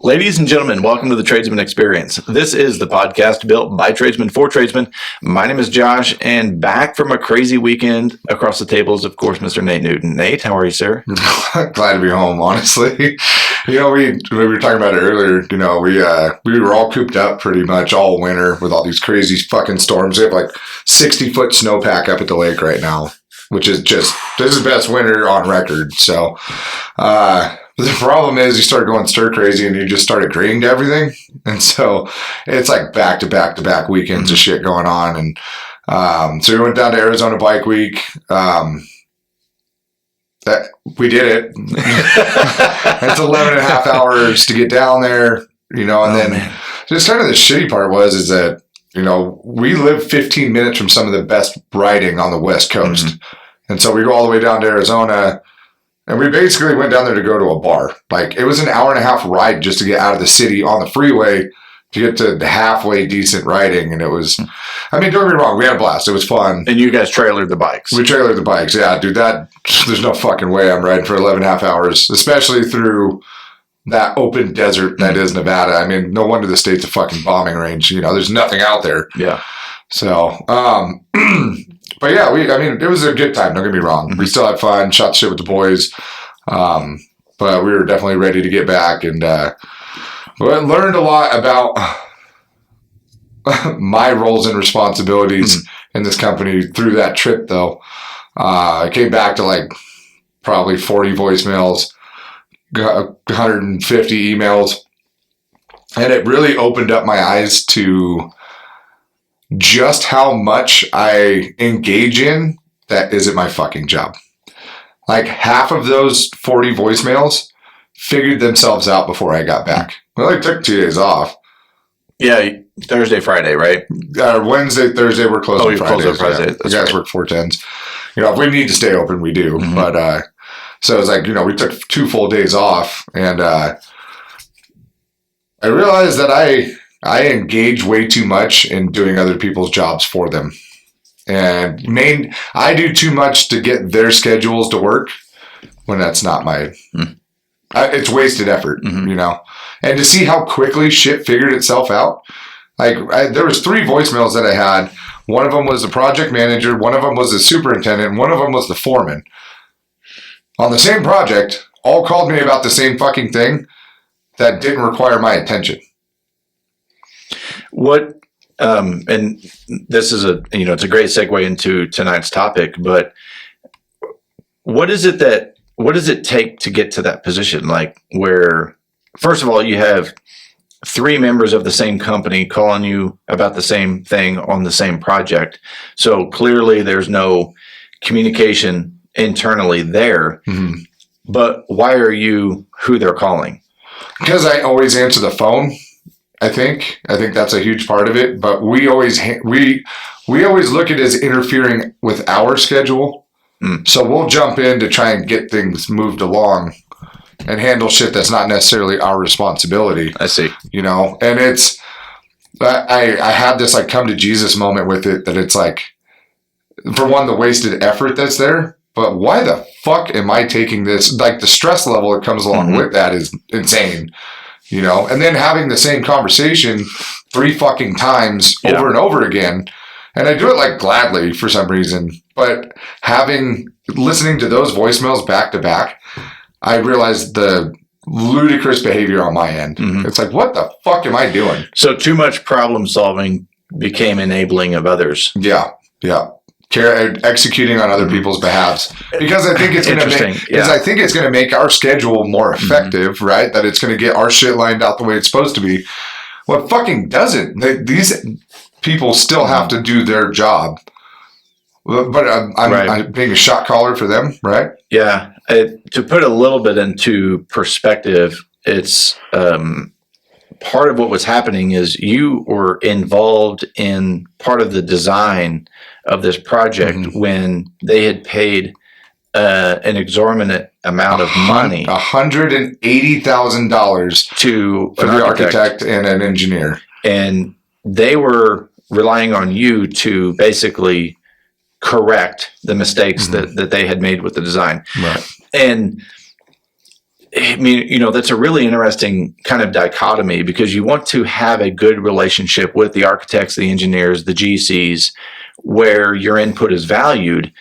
Ladies and gentlemen, welcome to the Tradesman Experience. This is the podcast built by tradesmen for tradesmen. My name is Josh, and back from a crazy weekend across the table is, of course, Mr. Nate Newton. Nate, how are you, sir? Glad to be home, honestly. We were talking about it earlier. We were all cooped up pretty much all winter with all these crazy fucking storms. We have like 60-foot snowpack up at the lake right now, which is this is the best winter on record. So, the problem is you start going stir crazy and you just start agreeing to everything. And so it's like back to back weekends of shit going on. And so we went down to Arizona Bike Week. We did it. It's 11 and a half hours to get down there, and just kind of the shitty part is that, we live 15 minutes from some of the best riding on the West Coast. Mm-hmm. And so we go all the way down to Arizona. And we basically went down there to go to a bar. Like, it was an hour and a half ride just to get out of the city on the freeway to get to the halfway decent riding. And it was, don't get me wrong, we had a blast. It was fun. And you guys trailered the bikes. We trailered the bikes. Yeah, dude, there's no fucking way I'm riding for 11 and a half hours, especially through that open desert that is Nevada. No wonder the state's a fucking bombing range. There's nothing out there. Yeah. So, but yeah, it was a good time. Don't get me wrong. Mm-hmm. We still had fun, shot shit with the boys. But we were definitely ready to get back and, learned a lot about my roles and responsibilities in this company through that trip though. I came back to like probably 40 voicemails, 150 emails, and it really opened up my eyes to just how much I engage in that isn't my fucking job. Like half of those 40 voicemails figured themselves out before I got back. Well, I took 2 days off. Yeah, Thursday, Friday, right? Wednesday, Thursday, we're closed on Fridays. Closed on Friday. Yeah. You guys work 410s. If we need to stay open, we do. Mm-hmm. But so it's like, we took 2 full days off, and I realized that I engage way too much in doing other people's jobs for them. And I do too much to get their schedules to work when that's not my... it's wasted effort, And to see how quickly shit figured itself out. Like, there was 3 voicemails that I had. One of them was the project manager, one of them was the superintendent, and one of them was the foreman. On the same project, all called me about the same fucking thing that didn't require my attention. What, and this is it's a great segue into tonight's topic, but what does it take to get to that position? Like, where, first of all, you have 3 members of the same company calling you about the same thing on the same project. So clearly there's no communication internally there, but why are you who they're calling? Because I always answer the phone. I think that's a huge part of it, but we always look at it as interfering with our schedule. So we'll jump in to try and get things moved along and handle shit that's not necessarily our responsibility. I see. And it's, I had this like come to Jesus moment with it, that it's like, for one, the wasted effort that's there, but why the fuck am I taking this? Like, the stress level that comes along with that is insane. And then having the same conversation 3 fucking times over and over again. And I do it like gladly for some reason, but listening to those voicemails back to back, I realized the ludicrous behavior on my end. It's like, what the fuck am I doing? So too much problem solving became enabling of others. Yeah. Executing on other people's behalves, because I think it's going to make our schedule more effective, right? That it's going to get our shit lined out the way it's supposed to be. Well, it fucking doesn't. These people still have to do their job, but I'm being a shot caller for them, right? Yeah. To put a little bit into perspective, it's part of what was happening is you were involved in part of the design of this project when they had paid an exorbitant amount of money, $180,000 for the architect and an engineer, and they were relying on you to basically correct the mistakes that they had made with the design. Right. And I mean, that's a really interesting kind of dichotomy, because you want to have a good relationship with the architects, the engineers, the GCs, where your input is valued,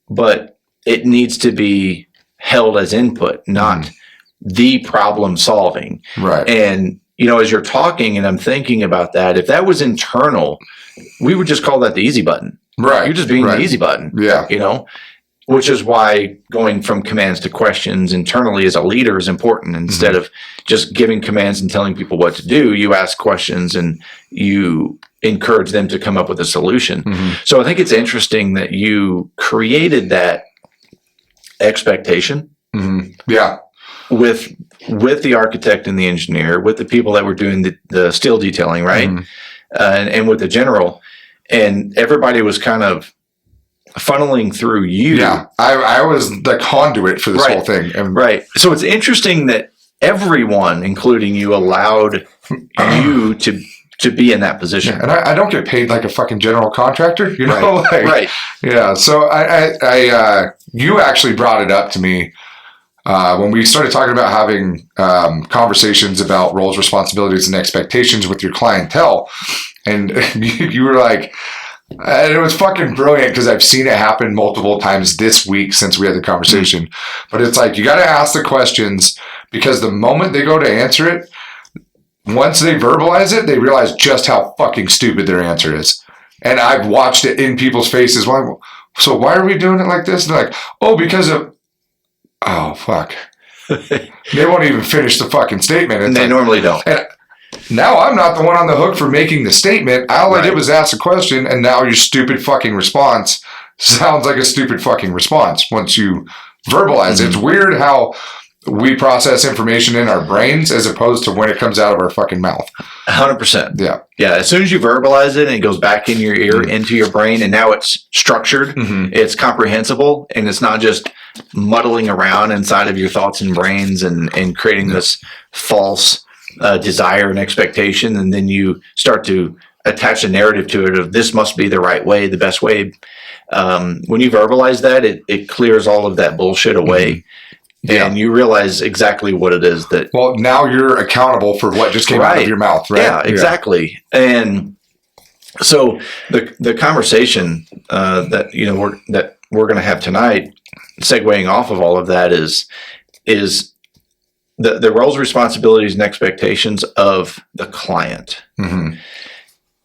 but it needs to be held as input, not the problem solving. Right. And, as you're talking and I'm thinking about that, if that was internal, we would just call that the easy button. Right. You're just being the easy button. Yeah. Which is why going from commands to questions internally as a leader is important. Instead of just giving commands and telling people what to do, you ask questions and you encourage them to come up with a solution. So I think it's interesting that you created that expectation Yeah. with the architect and the engineer, with the people that were doing the steel detailing, right? And with the general. And everybody was kind of funneling through you. Yeah. I was the conduit for this whole thing. And Right. So it's interesting that everyone, including you, allowed you to be in that position. And I don't get paid like a fucking general contractor, Right. Right. Yeah. So I you actually brought it up to me when we started talking about having conversations about roles, responsibilities, and expectations with your clientele. And you were like, and it was fucking brilliant because I've seen it happen multiple times this week since we had the conversation. But it's like, you got to ask the questions, because the moment they go to answer it, once they verbalize it, they realize just how fucking stupid their answer is. And I've watched it in people's faces. So why are we doing it like this? And they're like, oh, because of, oh, fuck. They won't even finish the fucking statement. And they normally don't. And now I'm not the one on the hook for making the statement. All I did was ask a question, and now your stupid fucking response sounds like a stupid fucking response once you verbalize it. It's weird how we process information in our brains as opposed to when it comes out of our fucking mouth. 100%. Yeah. Yeah. As soon as you verbalize it and it goes back in your ear, into your brain, and now it's structured, it's comprehensible, and it's not just muddling around inside of your thoughts and brains and creating this false desire and expectation. And then you start to attach a narrative to it of this must be the right way, the best way. When you verbalize that, it clears all of that bullshit away. And you realize exactly what it is that. Well, now you're accountable for what just came out of your mouth, right? Yeah, exactly. And so the conversation that we're going to have tonight, segueing off of all of that, is the roles, responsibilities, and expectations of the client.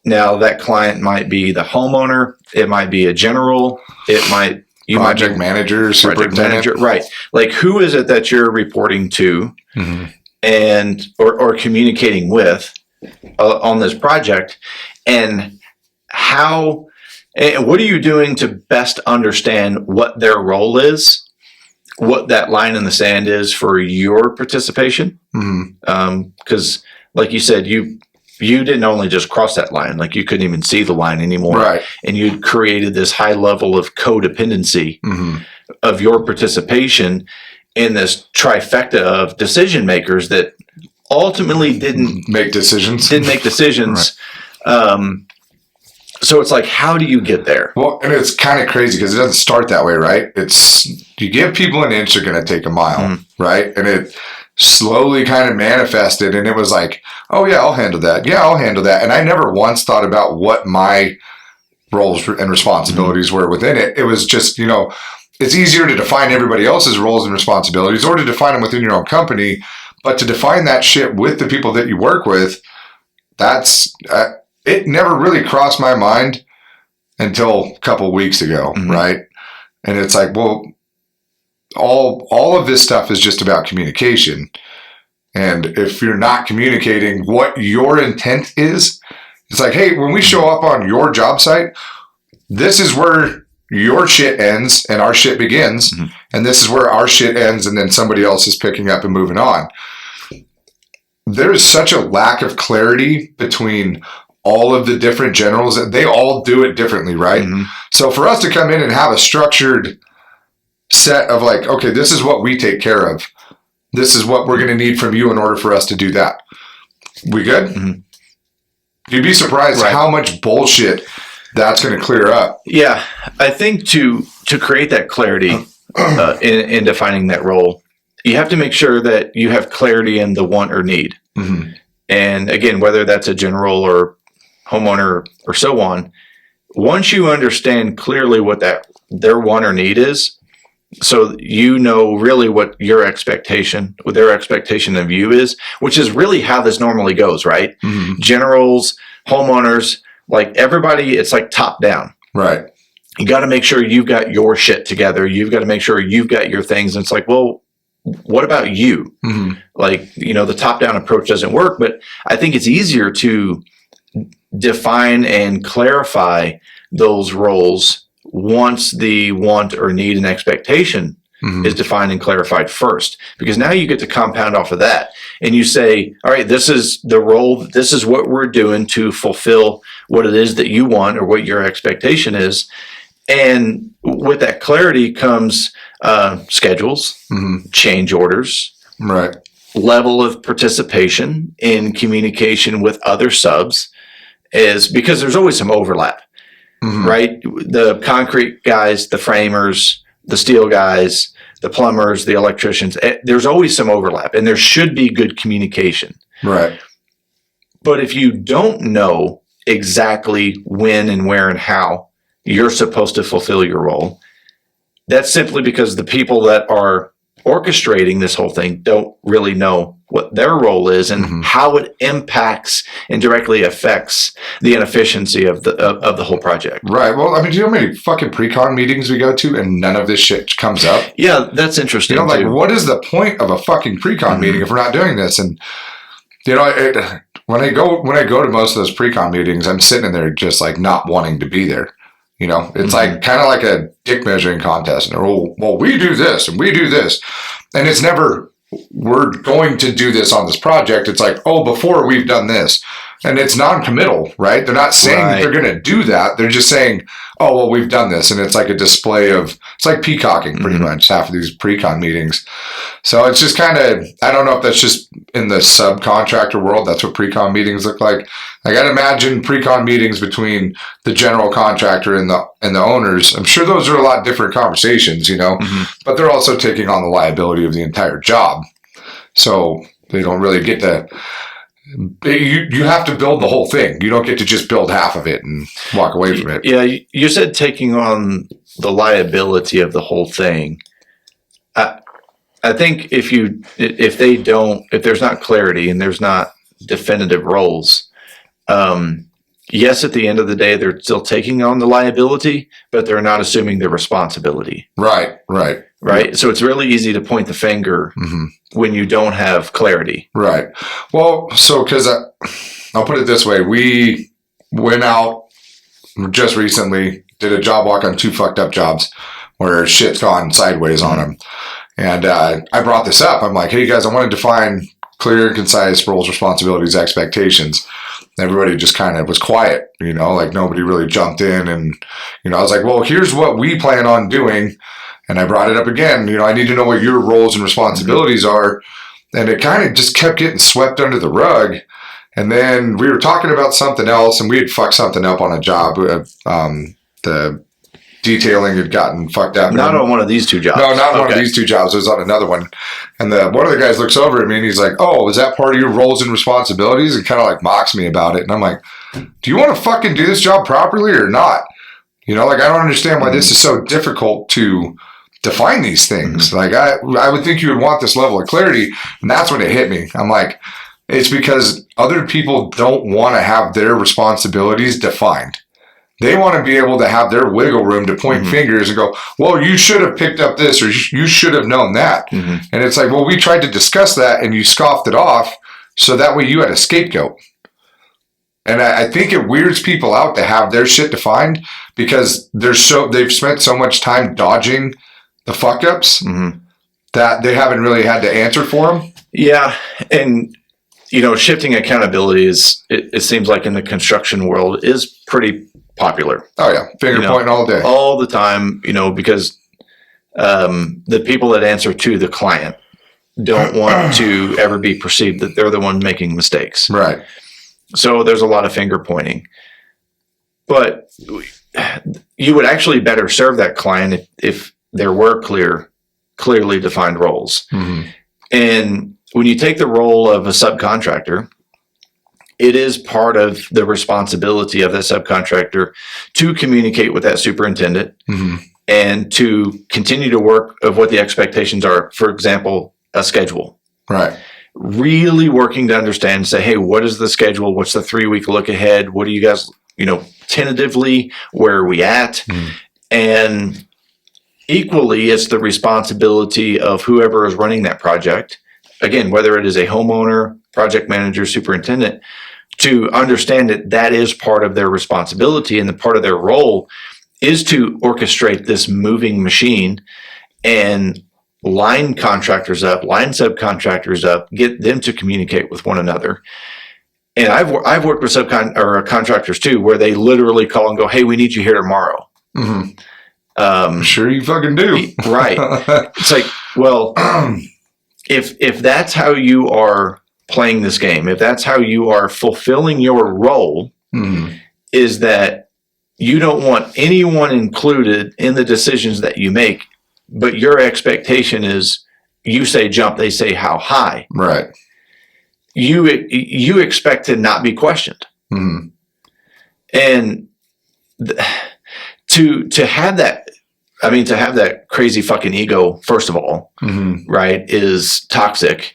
Now, that client might be the homeowner. It might be a general. It might. Project manager, superintendent. Right. Like, who is it that you're reporting to and or communicating with on this project, and how and what are you doing to best understand what their role is, what that line in the sand is for your participation? Because like you said, you didn't only just cross that line, like you couldn't even see the line anymore. Right. And you created this high level of codependency of your participation in this trifecta of decision makers that ultimately didn't make decisions. Right. So it's like, how do you get there? Well, and it's kind of crazy because it doesn't start that way, right? It's you give people an inch, they're going to take a mile, right? And it slowly kind of manifested, and it was like, oh yeah, I'll handle that. Yeah, I'll handle that. And I never once thought about what my roles and responsibilities were within it. It was just, it's easier to define everybody else's roles and responsibilities or to define them within your own company, but to define that shit with the people that you work with, that's, it never really crossed my mind until a couple weeks ago, right? And it's like, well, all of this stuff is just about communication. And if you're not communicating what your intent is, it's like, hey, when we show up on your job site, this is where your shit ends and our shit begins. And this is where our shit ends and then somebody else is picking up and moving on. There is such a lack of clarity between all of the different generals that they all do it differently, right? So for us to come in and have a structured set of like, okay, this is what we take care of. This is what we're going to need from you in order for us to do that. We good? You'd be surprised how much bullshit that's going to clear up. Yeah, I think to create that clarity in defining that role, you have to make sure that you have clarity in the want or need. Mm-hmm. And again, whether that's a general or homeowner or so on, once you understand clearly what their want or need is, so you know really what their expectation of you is, which is really how this normally goes, right? Mm-hmm. Generals, homeowners, like everybody, it's like top down. Right. You got to make sure you've got your shit together. You've got to make sure you've got your things. And it's like, well, what about you? Mm-hmm. Like, the top down approach doesn't work, but I think it's easier to define and clarify those roles once the want or need and expectation Mm-hmm. is defined and clarified first, because now you get to compound off of that and you say, all right, this is the role, this is what we're doing to fulfill what it is that you want or what your expectation is. And with that clarity comes schedules, Mm-hmm. change orders, Right. level of participation in communication with other subs, is because there's always some overlap. Mm-hmm. Right? The concrete guys, the framers, the steel guys, the plumbers, the electricians, there's always some overlap, and there should be good communication. Right. But if you don't know exactly when and where and how you're supposed to fulfill your role, that's simply because the people that are orchestrating this whole thing don't really know what their role is and Mm-hmm. how it impacts and directly affects the inefficiency of the whole project. Right. Well, I mean, do you know how many fucking pre-con meetings we go to and none of this shit comes up? Yeah, that's interesting. Like, too. what is the point of a fucking pre-con Mm-hmm. meeting if we're not doing this? And when I go to most of those pre-con meetings, I'm sitting in there just like not wanting to be there. It's Mm-hmm. like kind of like a dick measuring contest. And they're, well, we do this and we do this, and it's never, we're going to do this on this project. It's like, before we've done this. And it's non-committal, right? They're not saying that they're going to do that. They're just saying, we've done this. And it's like a display of, it's like peacocking pretty Mm-hmm. much, half of these pre-con meetings. So it's just kind of, I don't know if that's just in the subcontractor world, that's what pre-con meetings look like. Like, I'd imagine pre-con meetings between the general contractor and the owners. I'm sure those are a lot different conversations, Mm-hmm. but they're also taking on the liability of the entire job. So they don't really get to, you have to build the whole thing. You don't get to just build half of it and walk away from it. Yeah, you said taking on the liability of the whole thing. I think if there's not clarity and there's not definitive roles, yes, at the end of the day, they're still taking on the liability, but they're not assuming the responsibility. Right. Right. So it's really easy to point the finger Mm-hmm. when you don't have clarity. Right. Well, so because I'll put it this way, we went out just recently, did a job walk on 2 fucked up jobs where shit's gone sideways on them. And I brought this up. I'm like, hey guys, I want to define clear and concise roles, responsibilities, expectations. Everybody just kind of was quiet, like nobody really jumped in. And, I was like, well, here's what we plan on doing. And I brought it up again. I need to know what your roles and responsibilities are. And it kind of just kept getting swept under the rug. And then we were talking about something else, and we had fucked something up on a job. The detailing had gotten fucked up. Not on one of these 2 jobs. No, not one of these 2 jobs. It was on another one. And one of the guys looks over at me and he's like, oh, is that part of your roles and responsibilities? And kind of like mocks me about it. And I'm like, do you want to fucking do this job properly or not? I don't understand why this is so difficult to define these things. Mm-hmm. Like, I would think you would want this level of clarity. And that's when it hit me. I'm like, it's because other people don't want to have their responsibilities defined. They want to be able to have their wiggle room to point Mm-hmm. fingers and go, well, you should have picked up this or you should have known that. Mm-hmm. And it's like, well, we tried to discuss that and you scoffed it off. So that way you had a scapegoat. And I think it weirds people out to have their shit defined because they've spent so much time dodging the fuck ups Mm-hmm. that they haven't really had to answer for them. Yeah. And, shifting accountability it seems like in the construction world is pretty popular. Oh yeah. Finger pointing all day. All the time, because the people that answer to the client don't want to ever be perceived that they're the one making mistakes. Right. So there's a lot of finger pointing. But you would actually better serve that client if there were clear clearly defined roles. Mm-hmm. And when you take the role of a subcontractor, it is part of the responsibility of that subcontractor to communicate with that superintendent Mm-hmm. and to continue to work of what the expectations are. For example, a schedule. Right. Really working to understand and say, hey, what is the schedule? What's the 3-week look ahead? What do you guys, tentatively, where are we at? Mm-hmm. And equally, it's the responsibility of whoever is running that project. Again, whether it is a homeowner, project manager, superintendent, to understand that that is part of their responsibility, and the part of their role is to orchestrate this moving machine and line contractors up, line subcontractors up, get them to communicate with one another. And I've worked with contractors too, where they literally call and go, "Hey, we need you here tomorrow." Mm-hmm. Sure, you fucking do. Right. It's like, well, if that's how you are playing this game, if that's how you are fulfilling your role, Mm-hmm. is that you don't want anyone included in the decisions that you make, but your expectation is you say jump, they say how high. Right. You expect to not be questioned. Mm-hmm. And to have that, to have that crazy fucking ego, first of all, Mm-hmm. right, is toxic.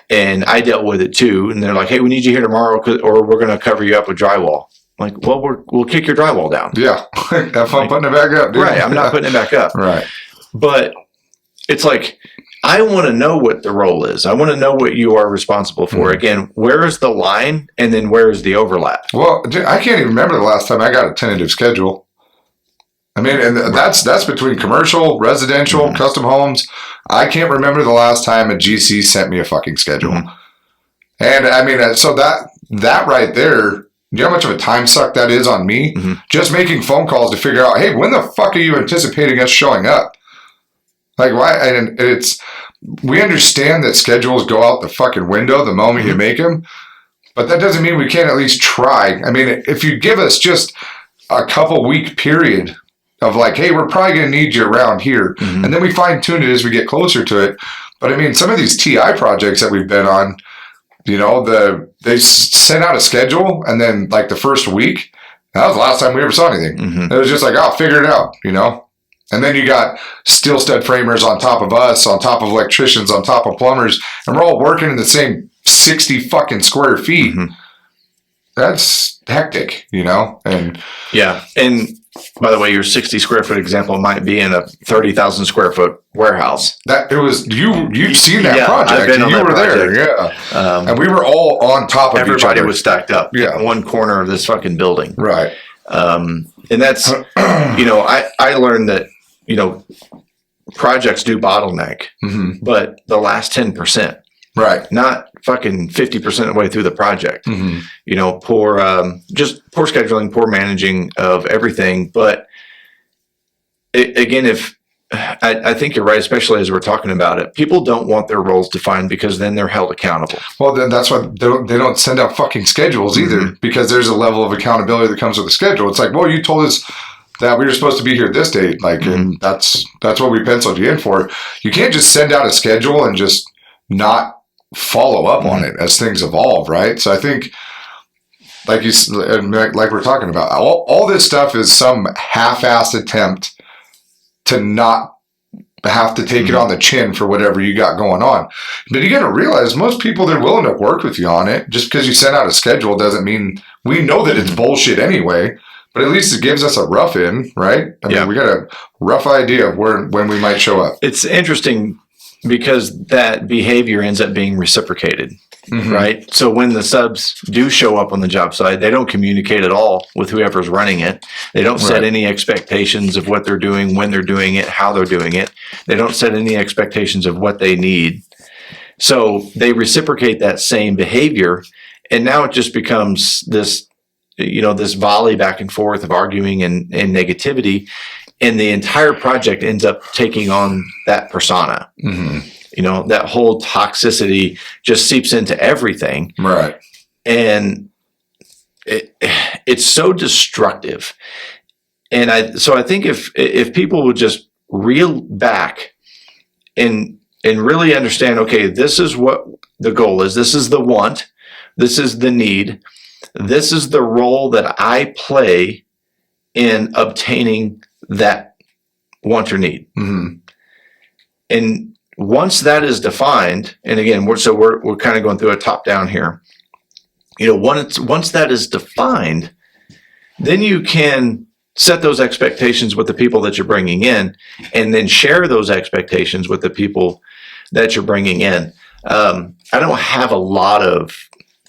And I dealt with it too. And they're like, "Hey, we need you here tomorrow, or we're going to cover you up with drywall." I'm like, well, we'll kick your drywall down. Yeah. Have fun putting it back up, dude. Right. I'm not putting it back up. Right. But it's like, I want to know what the role is. I want to know what you are responsible for. Mm-hmm. Again, where is the line, and then where is the overlap? Well, dude, I can't even remember the last time I got a tentative schedule. And that's between commercial, residential, Mm-hmm. custom homes. I can't remember the last time a GC sent me a fucking schedule. Mm-hmm. And so that right there, you know how much of a time suck that is on me? Mm-hmm. Just making phone calls to figure out, hey, when the fuck are you anticipating us showing up? Like, why? And we understand that schedules go out the fucking window the moment you make them, but that doesn't mean we can't at least try. If you give us just a couple week period of like, hey, we're probably going to need you around here, Mm-hmm. and then we fine tune it as we get closer to it. But some of these TI projects that we've been on, they sent out a schedule, and then like the first week, that was the last time we ever saw anything. Mm-hmm. It was just like, oh, figure it out, And then you got steel stud framers on top of us, on top of electricians, on top of plumbers, and we're all working in the same 60 fucking square feet. Mm-hmm. That's hectic, And Yeah. And by the way, your 60 square foot example might be in a 30,000 square foot warehouse. that it was you've seen that Yeah, project. I've been on you that were project. there, yeah. And we were all on top of each Everybody other. was stacked up Yeah. in one corner of this fucking building. Right. And that's, I learned that, projects do bottleneck, Mm-hmm. but the last 10%, Right. not fucking 50% of the way through the project. Mm-hmm. Poor scheduling, poor managing of everything. But again, if I think you're right, especially as we're talking about it, people don't want their roles defined because then they're held accountable. Well, then that's why they don't send out fucking schedules either, Mm-hmm. because there's a level of accountability that comes with the schedule. It's like, well, you told us that we were supposed to be here this date, and that's what we penciled you in for. You can't just send out a schedule and just not follow up on it as things evolve, right? So I think, like we're talking about, all this stuff is some half-assed attempt to not have to take it on the chin for whatever you got going on. But you got to realize most people, they're willing to work with you on it. Just because you send out a schedule doesn't mean we know that it's bullshit anyway. But at least it gives us a rough in, right? We got a rough idea of when we might show up. It's interesting because that behavior ends up being reciprocated, Mm-hmm. right? So when the subs do show up on the job site, they don't communicate at all with whoever's running it. They don't set Right. any expectations of what they're doing, when they're doing it, how they're doing it. They don't set any expectations of what they need. So they reciprocate that same behavior, and now it just becomes this, this volley back and forth of arguing and negativity, and the entire project ends up taking on that persona. Mm-hmm. That whole toxicity just seeps into everything, Right. and it's so destructive. And I think if people would just reel back and really understand, okay, this is what the goal is. This is the want. This is the need. This is the role that I play in obtaining that want or need. Mm-hmm. And once that is defined, and again, we're kind of going through a top down here. Once that is defined, then you can set those expectations with the people that you're bringing in, and then share those expectations with the people that you're bringing in. I don't have a lot of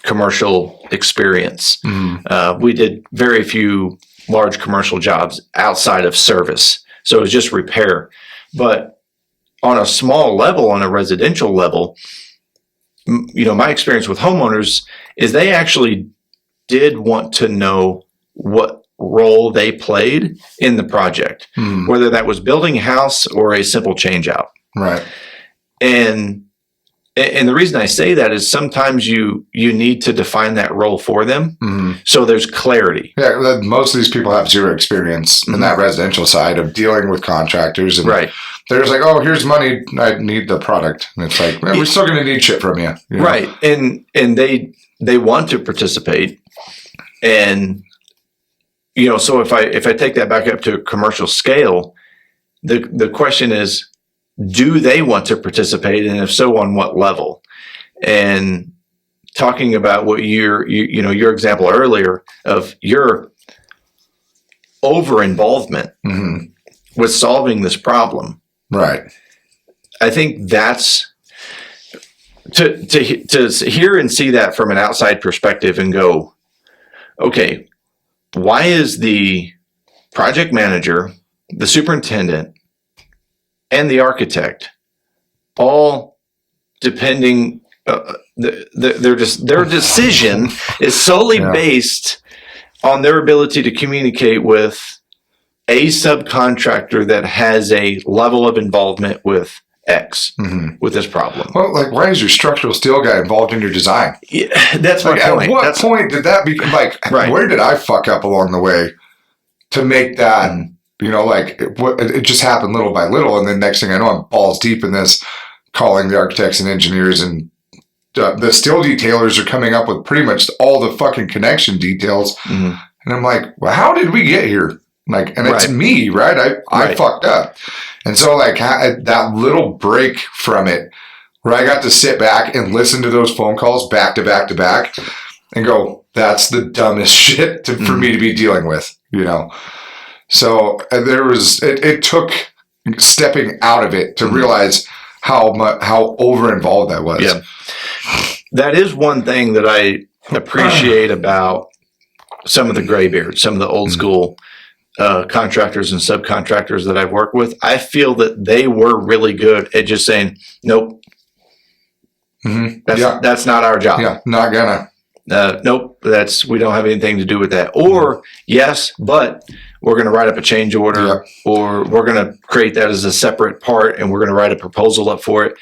commercial experience. Mm-hmm. We did very few large commercial jobs outside of service. So it was just repair. But on a small level, on a residential level, my experience with homeowners is they actually did want to know what role they played in the project, whether that was building a house or a simple change out. Right. And the reason I say that is sometimes you need to define that role for them, so there's clarity. Yeah, most of these people have zero experience in that residential side of dealing with contractors, and Right. they're just like, "Oh, here's money. I need the product," and it's like, "Man, we're still going to need shit from you." You know? Right. And they want to participate, and so if I take that back up to a commercial scale, the question is, do they want to participate, and if so, on what level? And talking about what your example earlier of your over involvement with solving this problem, Right. I think that's to hear and see that from an outside perspective and go, okay, why is the project manager, the superintendent, and the architect all depending? Their decision is solely based on their ability to communicate with a subcontractor that has a level of involvement with X with this problem. Well, like, why is your structural steel guy involved in your design? Yeah, that's my Like, point. at what point did that become, like, Right. where did I fuck up along the way to make that, it just happened little by little, and then next thing I know, I'm balls deep in this, calling the architects and engineers, and the steel detailers are coming up with pretty much all the fucking connection details, and I'm like, well, how did we get here? Like, and it's me, right? I fucked up. And so, like, that little break from it where I got to sit back and listen to those phone calls back to back to back and go, that's the dumbest shit for me to be dealing with, So it took stepping out of it to realize how over involved that was. Yeah. That is one thing that I appreciate about some of the graybeards, some of the old school contractors and subcontractors that I've worked with. I feel that they were really good at just saying, nope, that's not our job. Yeah, not gonna. Nope, we don't have anything to do with that. Or yes, but we're going to write up a change order, or we're going to create that as a separate part, and we're going to write a proposal up for it.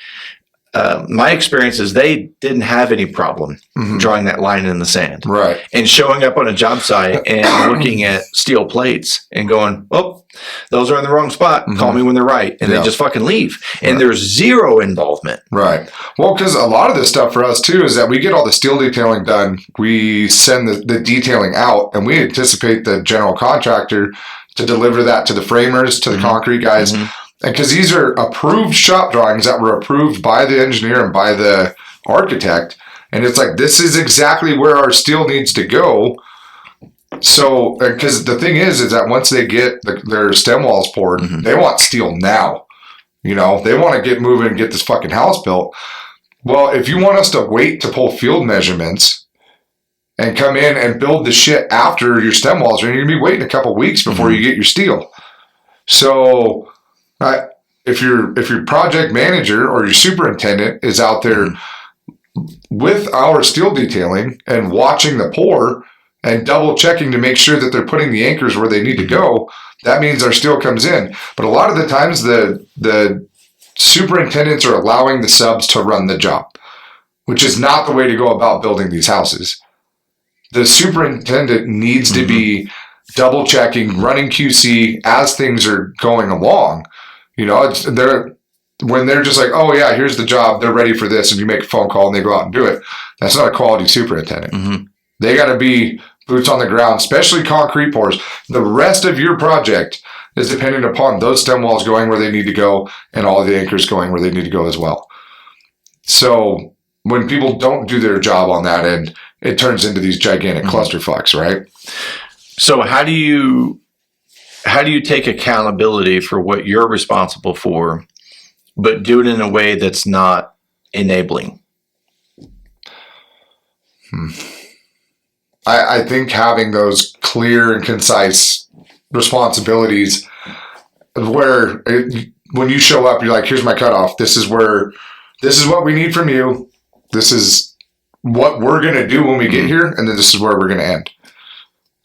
My experience is they didn't have any problem drawing that line in the sand, right, and showing up on a job site and looking at steel plates and going, "Oh, those are in the wrong spot. Call me when they're right," and they just fucking leave. And there's zero involvement. Right. Well, because a lot of this stuff for us too is that we get all the steel detailing done. We send the detailing out, and we anticipate the general contractor to deliver that to the framers, to the concrete guys. Because these are approved shop drawings that were approved by the engineer and by the architect. And it's like, this is exactly where our steel needs to go. So, because the thing is that once they get their stem walls poured, they want steel now. They want to get moving and get this fucking house built. Well, if you want us to wait to pull field measurements and come in and build the shit after your stem walls, you're going to be waiting a couple weeks before you get your steel. So, if your project manager or your superintendent is out there with our steel detailing and watching the pour and double checking to make sure that they're putting the anchors where they need to go, that means our steel comes in. But a lot of the times the superintendents are allowing the subs to run the job, which is not the way to go about building these houses. The superintendent needs to be double checking, running QC as things are going along. when they're just like, oh yeah, here's the job, they're ready for this, and you make a phone call and they go out and do it, that's not a quality superintendent. Mm-hmm. They got to be boots on the ground, especially concrete pours. The rest of your project is dependent upon those stem walls going where they need to go and all the anchors going where they need to go as well. So when people don't do their job on that end, it turns into these gigantic clusterfucks, right? So how do you take accountability for what you're responsible for, but do it in a way that's not enabling? I think having those clear and concise responsibilities where when you show up, you're like, here's my cutoff. This is what we need from you. This is what we're going to do when we get here. And then this is where we're going to end.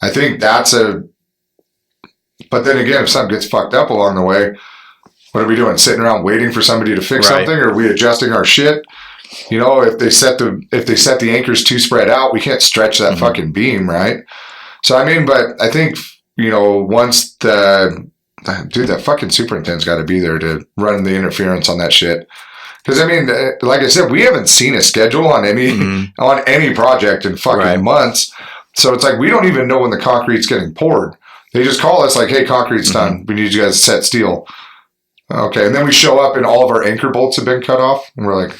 I think but then again, if something gets fucked up along the way, what are we doing? Sitting around waiting for somebody to fix something? Or are we adjusting our shit? You know, if they set the anchors too spread out, we can't stretch that fucking beam, right? So, I mean, but I think, you know, once that fucking superintendent's got to be there to run the interference on that shit. Because, I mean, like I said, we haven't seen a schedule on any project in fucking months. So it's like we don't even know when the concrete's getting poured. They just call us like, hey, concrete's done. We need you guys to set steel. Okay. And then we show up and all of our anchor bolts have been cut off. And we're like,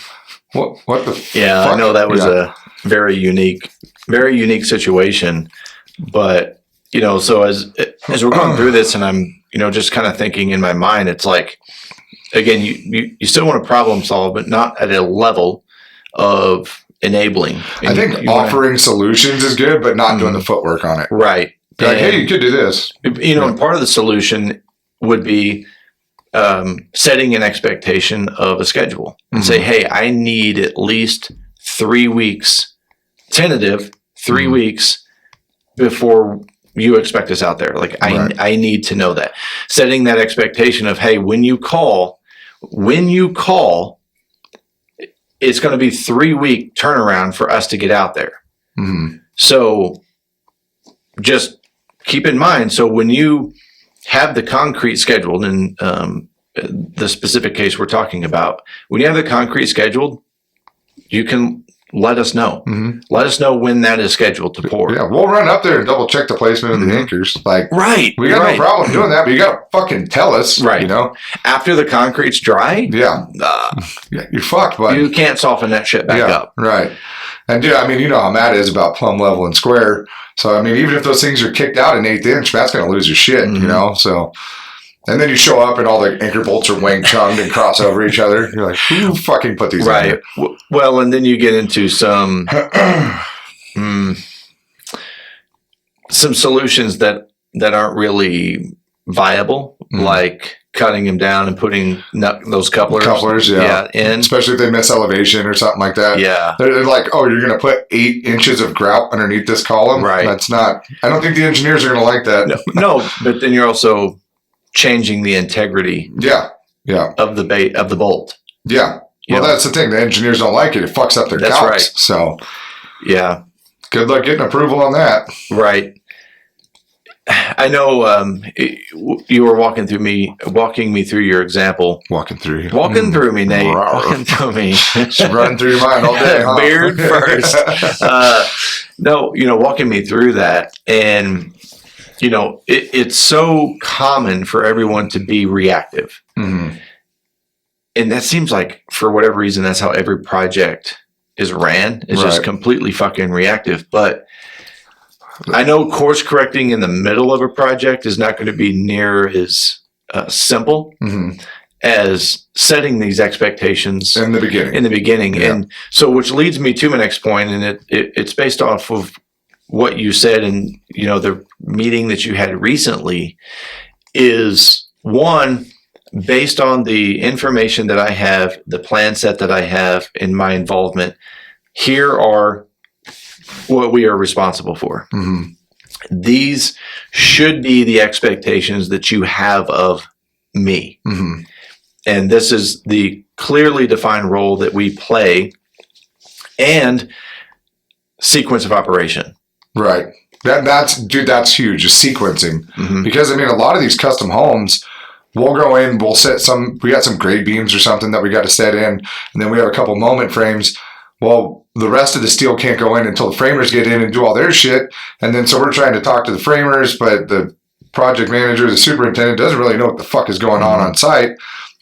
what the fuck? I know that was a very unique situation. But, you know, so as we're going through this and I'm, you know, just kind of thinking in my mind, it's like, again, you still want to problem solve, but not at a level of enabling. And I think offering solutions is good, but not doing the footwork on it. Right. Like, hey, you could do this. You know, and part of the solution would be setting an expectation of a schedule and say, hey, I need at least 3 weeks, tentative 3 weeks before you expect us out there. Like I need to know that. Setting that expectation of, hey, when you call, it's going to be 3 week turnaround for us to get out there. So just keep in mind. So when you have the concrete scheduled in the specific case we're talking about, when you have the concrete scheduled, you can let us know. Let us know when that is scheduled to pour. Yeah, we'll run up there and double check the placement of the anchors. Like, we got no problem doing that, but you got to fucking tell us. Right. You know, after the concrete's dry. Yeah, you're fucked, buddy. You can't soften that shit back up. Right. And dude, I mean, you know how Matt is about plumb level and square. So I mean, even if those things are kicked out an 1/8 inch, Matt's gonna lose your shit. You know, so. And then you show up and all the anchor bolts are wang chunged and cross over each other. You're like, who fucking put these in here? Well, and then you get into some solutions that aren't really viable, like cutting them down and putting those couplers in. Especially if they miss elevation or something like that. Yeah. They're like, oh, you're going to put 8 inches of grout underneath this column? Right. That's not, I don't think the engineers are going to like that. No, but then you're also changing the integrity of the bolt. Yeah. Well, that's the thing. The engineers don't like it. It fucks up their calcs. Right. So, yeah. Good luck getting approval on that. Right. I know you were walking me through your example. Walking through me, Nate. Walking through me. Just running through your mind all day, huh? Beard first. No, you know, walking me through that. And, you know, it's so common for everyone to be reactive. And that seems like, for whatever reason, that's how every project is ran. It's just completely fucking reactive. But I know course correcting in the middle of a project is not going to be near as simple as setting these expectations in the beginning. Yeah. And so, which leads me to my next point, and it's based off of what you said, and you know, the meeting that you had recently is one, based on the information that I have, the plan set that I have in my involvement, here are what we are responsible for. These should be the expectations that you have of me. And this is the clearly defined role that we play and sequence of operation. Right. That's huge, just sequencing. Because I mean, a lot of these custom homes, we'll go in, we got some grade beams or something that we got to set in, and then we have a couple moment frames. Well, the rest of the steel can't go in until the framers get in and do all their shit. And then so we're trying to talk to the framers, but the project manager, the superintendent doesn't really know what the fuck is going on site.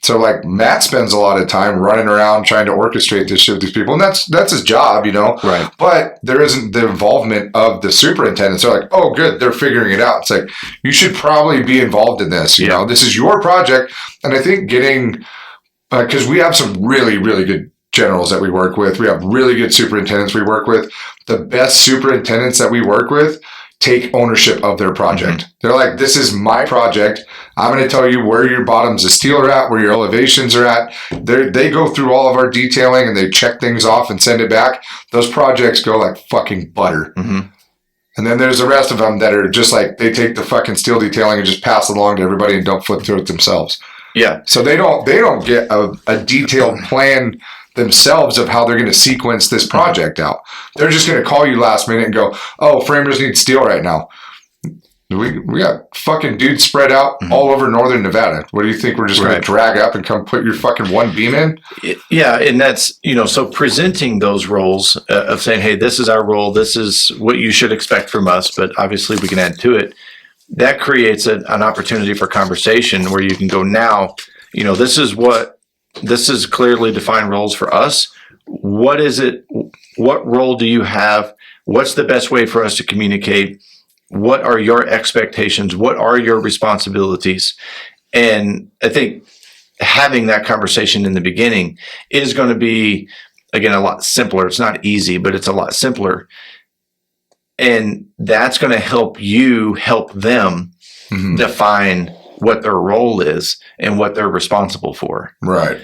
So like Matt spends a lot of time running around trying to orchestrate this shit with these people. And that's his job, you know? Right. But there isn't the involvement of the superintendents. They're like, oh, good, they're figuring it out. It's like, you should probably be involved in this. You know, this is your project. And I think because we have some really, really good generals that we work with. We have really good superintendents we work with. The best superintendents that we work with take ownership of their project. Mm-hmm. They're like, this is my project. I'm going to tell you where your bottoms of steel are at, where your elevations are at. They go through all of our detailing and they check things off and send it back. Those projects go like fucking butter. Mm-hmm. And then there's the rest of them that are just like, they take the fucking steel detailing and just pass it along to everybody and don't flip through it themselves. Yeah. So they don't get a detailed plan themselves of how they're going to sequence this project out. They're just going to call you last minute and go, oh, framers need steel right now. We got fucking dudes spread out all over northern Nevada. What do you think? We're just going to drag up and come put your fucking one beam in? Yeah. And that's, so presenting those roles of saying, hey, this is our role. This is what you should expect from us. But obviously we can add to it. That creates an opportunity for conversation where you can go, now, this is clearly defined roles for us. What is it? What role do you have? What's the best way for us to communicate? What are your expectations? What are your responsibilities? And I think having that conversation in the beginning is going to be, again, a lot simpler. It's not easy, but it's a lot simpler. And that's going to help you help them define what their role is and what they're responsible for. Right.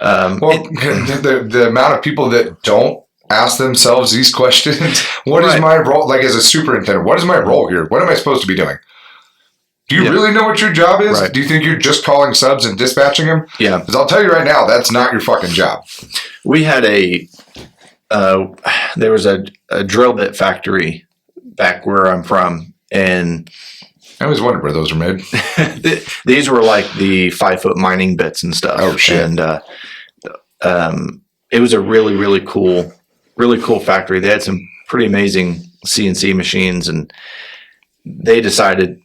The amount of people that don't ask themselves these questions, what is my role? Like as a superintendent, what is my role here? What am I supposed to be doing? Do you really know what your job is? Right. Do you think you're just calling subs and dispatching them? Yeah. Because I'll tell you right now, that's not your fucking job. We had there was a drill bit factory back where I'm from, and I always wondered where those were made. These were like the 5-foot mining bits and stuff. Oh shit! And it was a really, really cool factory. They had some pretty amazing CNC machines, and they decided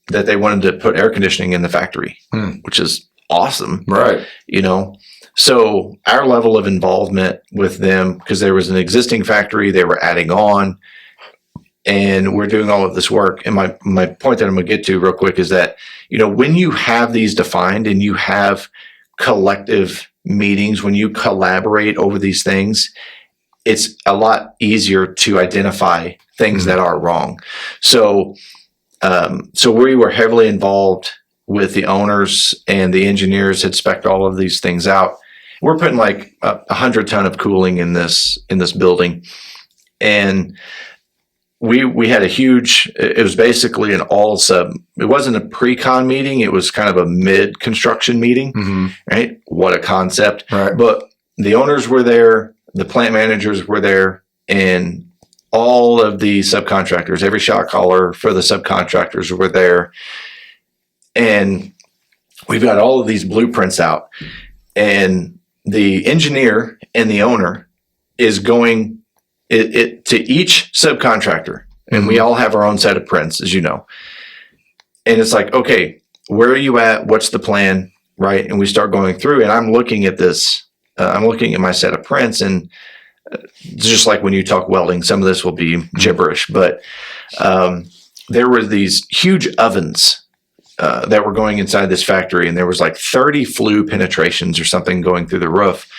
that they wanted to put air conditioning in the factory, which is awesome, right? So our level of involvement with them, because there was an existing factory, they were adding on. And we're doing all of this work. And my point that I'm going to get to real quick is that, when you have these defined and you have collective meetings, when you collaborate over these things, it's a lot easier to identify things that are wrong. So we were heavily involved with the owners, and the engineers had spec'd all of these things out. We're putting like 100 ton of cooling in this building. And we had it was basically an all sub. It wasn't a pre-con meeting. It was kind of a mid-construction meeting, right? What a concept. Right. But the owners were there, the plant managers were there, and all of the subcontractors, every shot caller for the subcontractors were there. And we've got all of these blueprints out, and the engineer and the owner is going it to each subcontractor, and we all have our own set of prints, as you know. And it's like, okay, where are you at? What's the plan? Right. And we start going through, and I'm looking at this. I'm looking at my set of prints, and just like when you talk welding, some of this will be gibberish, but there were these huge ovens that were going inside this factory, and there was like 30 flue penetrations or something going through the roof.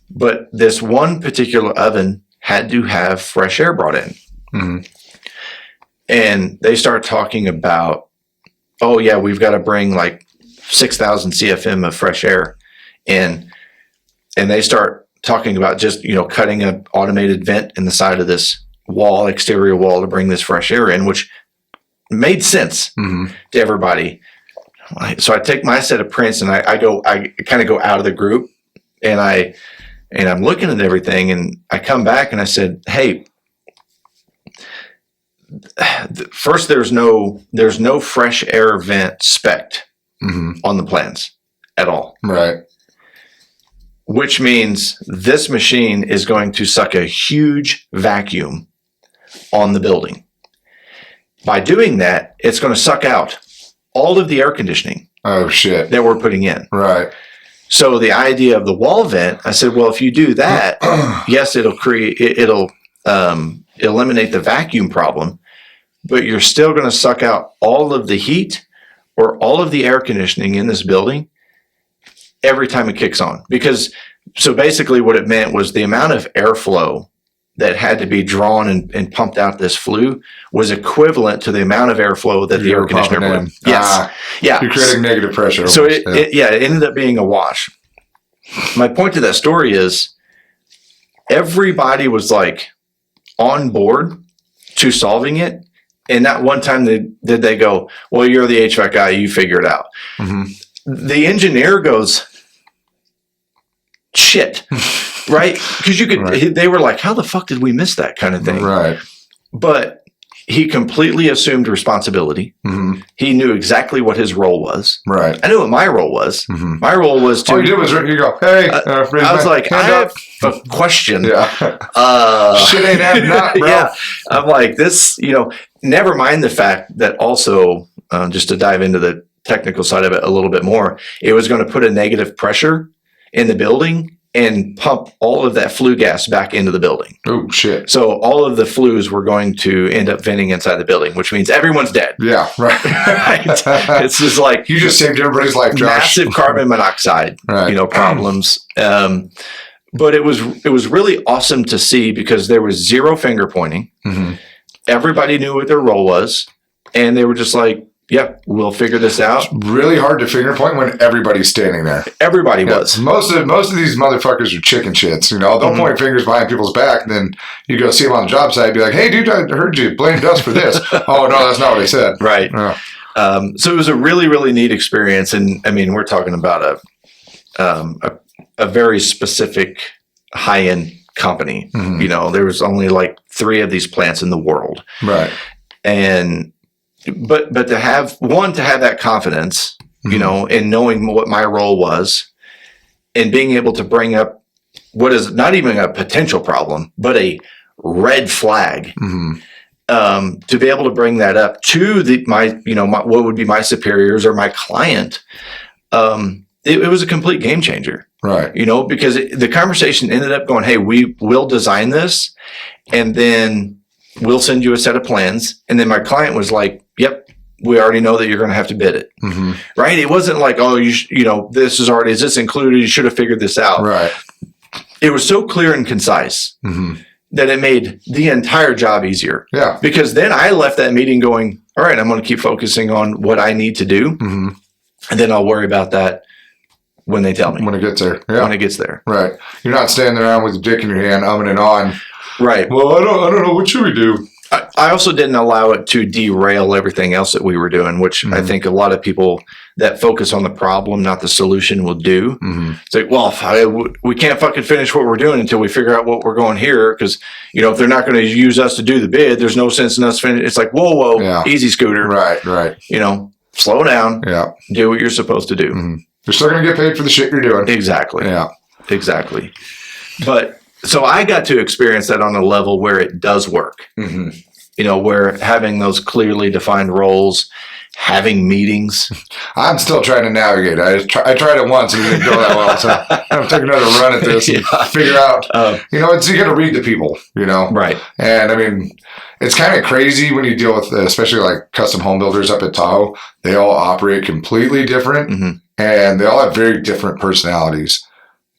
But this one particular oven had to have fresh air brought in. And they start talking about, oh yeah, we've got to bring like 6,000 CFM of fresh air. And they start talking about just, cutting an automated vent in the side of this exterior wall to bring this fresh air in, which made sense to everybody. So I take my set of prints, and I kind of go out of the group, and I'm looking at everything, and I come back and I said, hey, first, there's no fresh air vent spec'd on the plans at all. Right. Which means this machine is going to suck a huge vacuum on the building. By doing that, it's going to suck out all of the air conditioning Oh, shit. that we're putting in. Right. So the idea of the wall vent, I said, well, if you do that, yes, it'll eliminate the vacuum problem, but you're still going to suck out all of the heat or all of the air conditioning in this building every time it kicks on. Because so basically what it meant was the amount of airflow that had to be drawn and pumped out this flue was equivalent to the amount of airflow that the air conditioner would. Yes. Yeah. You're creating negative pressure. So almost. it ended up being a wash. My point to that story is everybody was like on board to solving it. And not one time did they go, well, you're the HVAC guy, you figure it out. The engineer goes, shit, right? Because you could, Right. they were like, how the fuck did we miss that kind of thing? Right. But he completely assumed responsibility. He knew exactly what his role was. Right. I knew what my role was. My role was to. All you did was you go, hey. I was like, I have a question. Yeah. Shit ain't adding up, bro. Yeah. I'm like, this, never mind the fact that also, just to dive into the technical side of it a little bit more, it was going to put a negative pressure in the building and pump all of that flue gas back into the building. Oh, shit. So all of the flues were going to end up venting inside the building, which means everyone's dead. Yeah, right. Right? It's just like You just saved everybody's life, Josh. massive carbon monoxide, Right. Problems. But it was really awesome to see because there was zero finger pointing. Everybody knew what their role was, and they were just like, "Yep, we'll figure this out." Really hard to finger point when everybody's standing there. Everybody was. Most of these motherfuckers are chicken shits. They'll point fingers behind people's back, and then you go see them on the job site and be like, hey, dude, I heard you blamed us for this. Oh, no, that's not what I said. Right. Yeah. So it was a really, really neat experience. And I mean, we're talking about a very specific high-end company. There was only like 3 of these plants in the world. Right. And but to have that confidence, in knowing what my role was and being able to bring up what is not even a potential problem, but a red flag, to be able to bring that up to my what would be my superiors or my client, it was a complete game changer. Right. Because the conversation ended up going, hey, we will design this and then we'll send you a set of plans. And then my client was like, yep, we already know that you're going to have to bid it. Right. It wasn't like, oh, is this included? You should have figured this out. Right. It was so clear and concise that it made the entire job easier. Yeah. Because then I left that meeting going, all right, I'm going to keep focusing on what I need to do. And then I'll worry about that when they tell me. When it gets there. Yeah. When it gets there. Right. You're not standing around with a dick in your hand, umming and on. Right. Well, I don't know. What should we do? I also didn't allow it to derail everything else that we were doing, which I think a lot of people that focus on the problem, not the solution, will do. It's like, well, we can't fucking finish what we're doing until we figure out what we're going here. Because, if they're not going to use us to do the bid, there's no sense in us finishing. It's like, whoa, Yeah. easy, Scooter. Right. Slow down. Yeah. Do what you're supposed to do. You're still going to get paid for the shit you're doing. Exactly. Yeah. Exactly. But so I got to experience that on a level where it does work. Where having those clearly defined roles, having meetings. I'm still trying to navigate. I tried it once and it didn't go that well. So I'm going to take another run at this and figure out, you got to read the people, Right. And I mean, it's kind of crazy when you deal with, especially like custom home builders up at Tahoe. They all operate completely different and they all have very different personalities.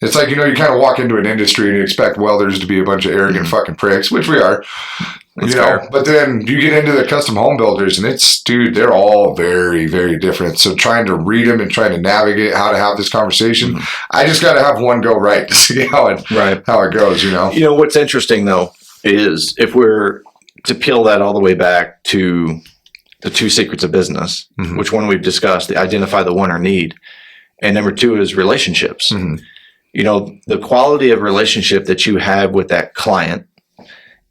It's like, you kind of walk into an industry and you expect welders to be a bunch of arrogant fucking pricks, which we are. That's fair. But then you get into the custom home builders and they're all very, very different. So trying to read them and trying to navigate how to have this conversation, I just got to have one go right to see how it goes, What's interesting though, is if we're to peel that all the way back to the 2 secrets of business, which one we've discussed, identify the want or need. And number 2 is relationships. The quality of relationship that you have with that client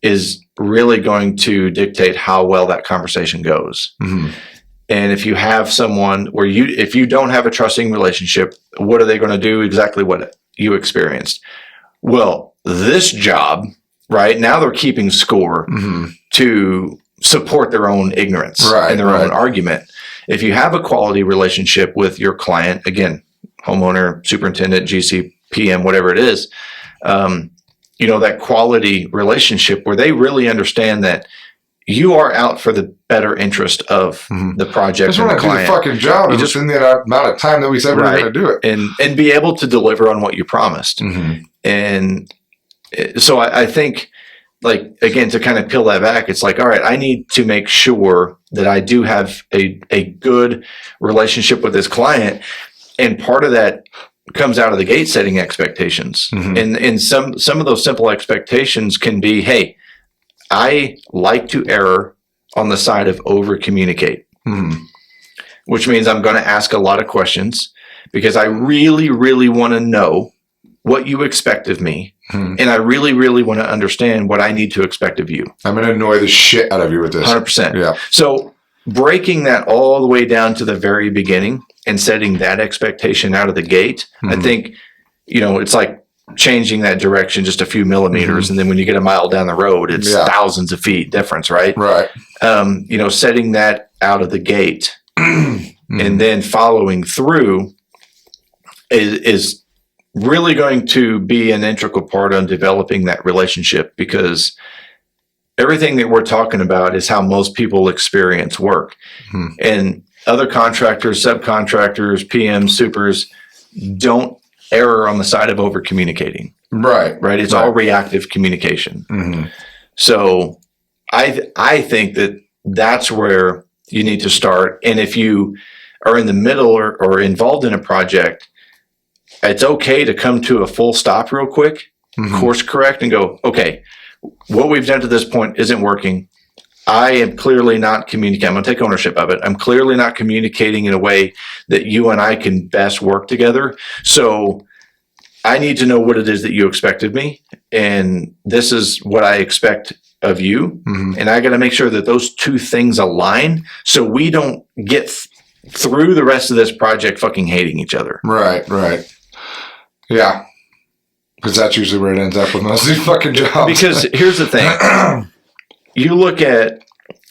is really going to dictate how well that conversation goes. And if you have someone where if you don't have a trusting relationship, what are they going to do? Exactly what you experienced. Well, this job, right now, they're keeping score to support their own ignorance and their own argument. If you have a quality relationship with your client, again, homeowner, superintendent, GC, PM, whatever it is, that quality relationship where they really understand that you are out for the better interest of the project just and the want to do client. the fucking job. You just in the amount of time that we said we were going to do it, and be able to deliver on what you promised. And so I think, like, again, to kind of peel that back, it's like, all right, I need to make sure that I do have a good relationship with this client, and part of that comes out of the gate setting expectations. And some of those simple expectations can be, hey, I like to err on the side of over communicate, which means I'm going to ask a lot of questions because I really, really want to know what you expect of me. And I really, really want to understand what I need to expect of you. I'm going to annoy the shit out of you with this. 100%. Yeah. So breaking that all the way down to the very beginning and setting that expectation out of the gate, I think, it's like changing that direction just a few millimeters. And then when you get a mile down the road, it's thousands of feet difference, right? Right. Setting that out of the gate and then following through is really going to be an integral part on developing that relationship, because everything that we're talking about is how most people experience work. And other contractors, subcontractors, PMs, supers don't err on the side of over communicating. Right. It's all reactive communication. So I think that that's where you need to start. And if you are in the middle or involved in a project, it's okay to come to a full stop real quick, course correct, and go, okay, what we've done to this point isn't working. I am clearly not communicating. I'm going to take ownership of it. I'm clearly not communicating in a way that you and I can best work together. So I need to know what it is that you expect of me. And this is what I expect of you. And I got to make sure that those two things align so we don't get through the rest of this project fucking hating each other. Right. Yeah. Because that's usually where it ends up with most of these fucking jobs. Because here's the thing. You look at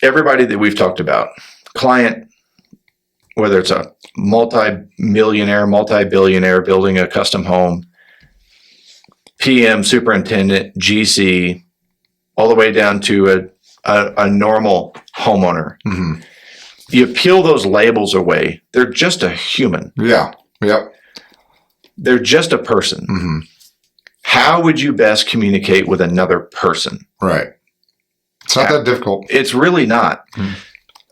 everybody that we've talked about, client, whether it's a multi-millionaire, multi-billionaire building a custom home, PM, superintendent, GC, all the way down to a normal homeowner. You peel those labels away. They're just a human. Yeah. Yep. They're just a person. How would you best communicate with another person? Right. It's not that difficult. It's really not.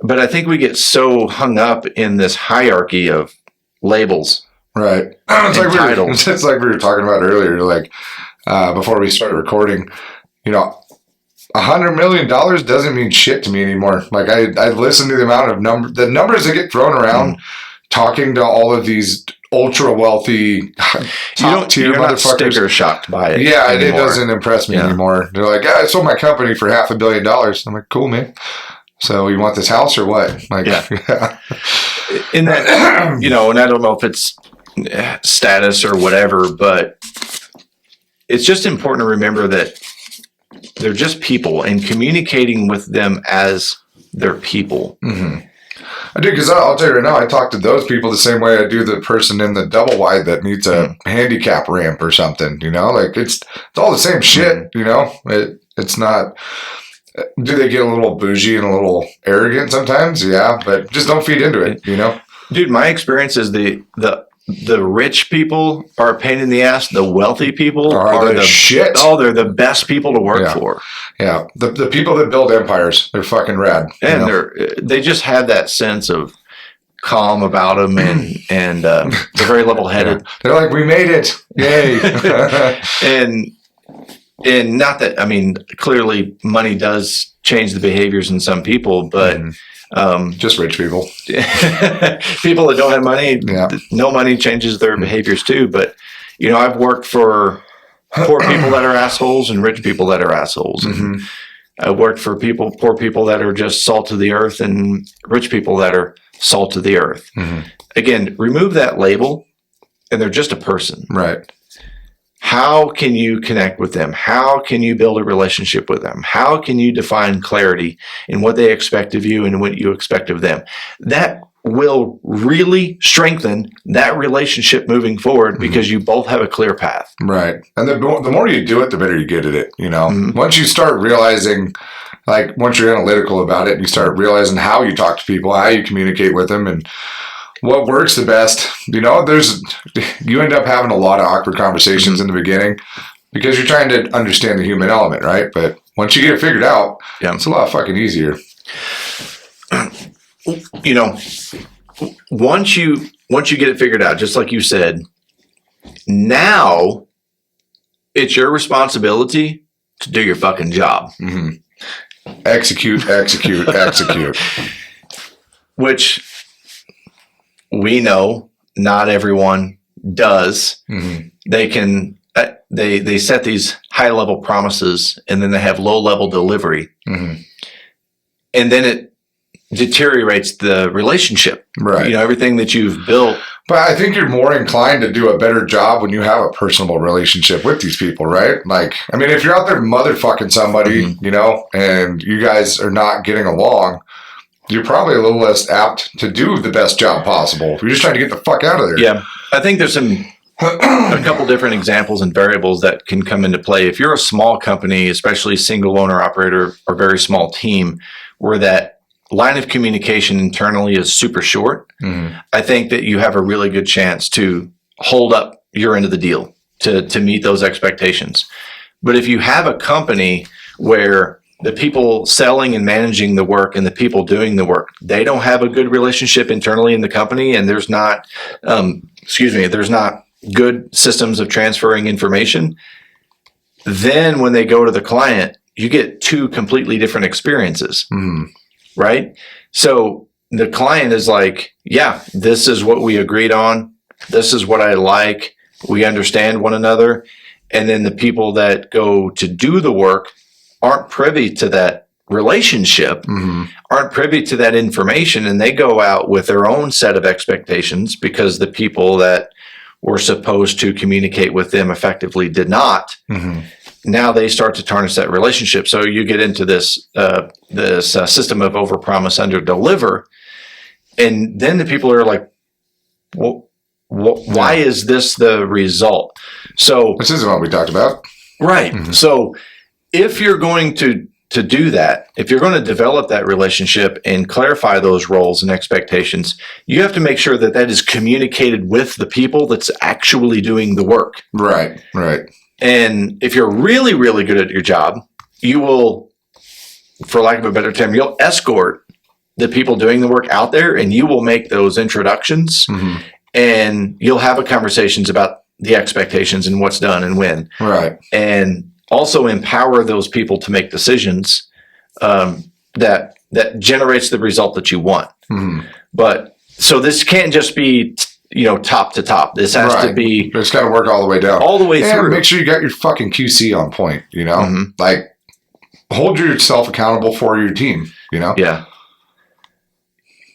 But I think we get so hung up in this hierarchy of labels. Right. It's like we were talking about earlier, like before we started recording, $100 million doesn't mean shit to me anymore. Like I listen to the amount of the numbers that get thrown around talking to all of these ultra wealthy top tier you're not motherfuckers. Sticker shocked by it. Yeah, it doesn't impress me anymore. They're like, I sold my company for $500 million. I'm like, cool, man. So you want this house or what? Like, In that, and I don't know if it's status or whatever, but it's just important to remember that they're just people, and communicating with them as their people. I do, because I'll tell you right now, I talk to those people the same way I do the person in the double wide that needs a handicap ramp or something. Like it's all the same shit. It's not. Do they get a little bougie and a little arrogant sometimes? Yeah, but just don't feed into it. Dude, my experience is the rich people are a pain in the ass. The wealthy people are the shit. Oh, they're the best people to work for. Yeah, the people that build empires, they're fucking rad. And they just have that sense of calm about them, and they're very level-headed. Yeah. They're like, we made it, yay! and not that, I mean, clearly money does change the behaviors in some people, but just rich people. People that don't have money, no money changes their behaviors too. But I've worked for poor people that are assholes and rich people that are assholes. I worked for poor people that are just salt of the earth, and rich people that are salt of the earth. Mhm. Again, remove that label and they're just a person. Right. How can you connect with them? How can you build a relationship with them? How can you define clarity in what they expect of you and what you expect of them? That will really strengthen that relationship moving forward because you both have a clear path. Right. And the more you do it, the better you get at it. You know, Mhm. once you start realizing, like, once you're analytical about it, you start realizing how you talk to people, how you communicate with them, and what works the best. You know, you end up having a lot of awkward conversations in the beginning because you're trying to understand the human element, right? But once you get it figured out, Yeah. it's a lot fucking easier. You know, once you get it figured out, just like you said, now it's your responsibility to do your fucking job. Mm-hmm. Execute, execute, execute. Which we know not everyone does. Mm-hmm. They can they set these high level promises and then they have low level delivery, Mm-hmm. and then it deteriorates the relationship. Right. You know, everything that you've built. But I think you're more inclined to do a better job when you have a personable relationship with these people, right? Like, I mean, if you're out there motherfucking somebody, you know, and you guys are not getting along, you're probably a little less apt to do the best job possible. You're just trying to get the fuck out of there. Yeah, I think there's a couple different examples and variables that can come into play. If you're a small company, especially single owner operator or very small team, where that line of communication internally is super short, Mm-hmm. I think that you have a really good chance to hold up your end of the deal to meet those expectations. But if you have a company where the people selling and managing the work and the people doing the work, they don't have a good relationship internally in the company, and there's not, there's not good systems of transferring information, then when they go to the client, you get two completely different experiences. Mm-hmm. Right? So the client is like, yeah, this is what we agreed on. This is what I like. We understand one another. And then the people that go to do the work aren't privy to that relationship, Mm-hmm. aren't privy to that information. And they go out with their own set of expectations because the people that were supposed to communicate with them effectively did not. Mm-hmm. Now they start to tarnish that relationship. So you get into this system of overpromise, underdeliver, and then the people are like, "Well, why is this the result?" So This isn't what we talked about. right. Mm-hmm. So if you're going to do that, if you're going to develop that relationship and clarify those roles and expectations, you have to make sure that that is communicated with the people that's actually doing the work. Right, right. And if you're really, really good at your job, you will, for lack of a better term, you'll escort the people doing the work out there and you will make those introductions Mm-hmm. and you'll have a conversations about the expectations and what's done and when. Right. And also empower those people to make decisions that generates the result that you want. Mm-hmm. But so this can't just be, top to top. This has to Right. be It's got to work all the way down. all the way And through. make sure you got your fucking QC on point, you know? Mhm. Like, hold yourself accountable for your team, you know? Yeah.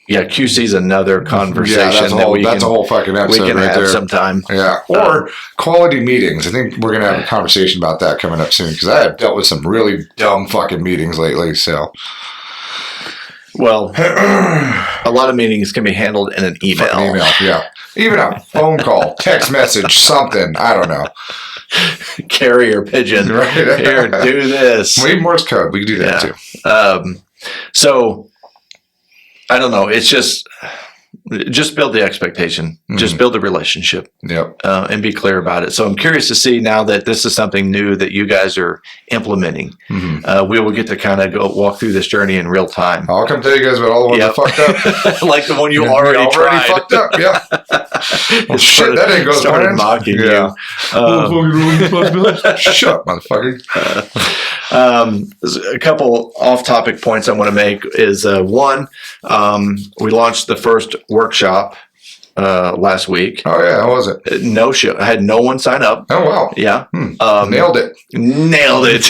Yeah, QC is another conversation that's a whole fucking we episode can right have there. sometime. Yeah. Or quality meetings. I think we're going to have a conversation about that coming up soon because I have dealt with some really dumb fucking meetings lately. So, Well, a lot of meetings can be handled in an email. fucking email. Yeah. Even a phone call, text message, something. I don't know. Carrier pigeon. Right. Here, do this. We need Morse code. We can do that Yeah. too. So, I don't know. It's just build the expectation. Just build the relationship. Yep. And be clear about it. So I'm curious to see now that this is something new that you guys are implementing. Mm-hmm. We will get to kind of go walk through this journey in real time. I'll come tell you guys about all the ones Yep. that fucked up. Like the one you already tried. fucked up. Yeah. Well, shit, that didn't go as Started planned. mocking Yeah. you. Shut up, motherfucker. There's a couple off-topic points I want to make is one, we launched the first workshop last week. Oh yeah, how was it? No show. I had no one sign up. Oh wow, Yeah. nailed it. Nailed it.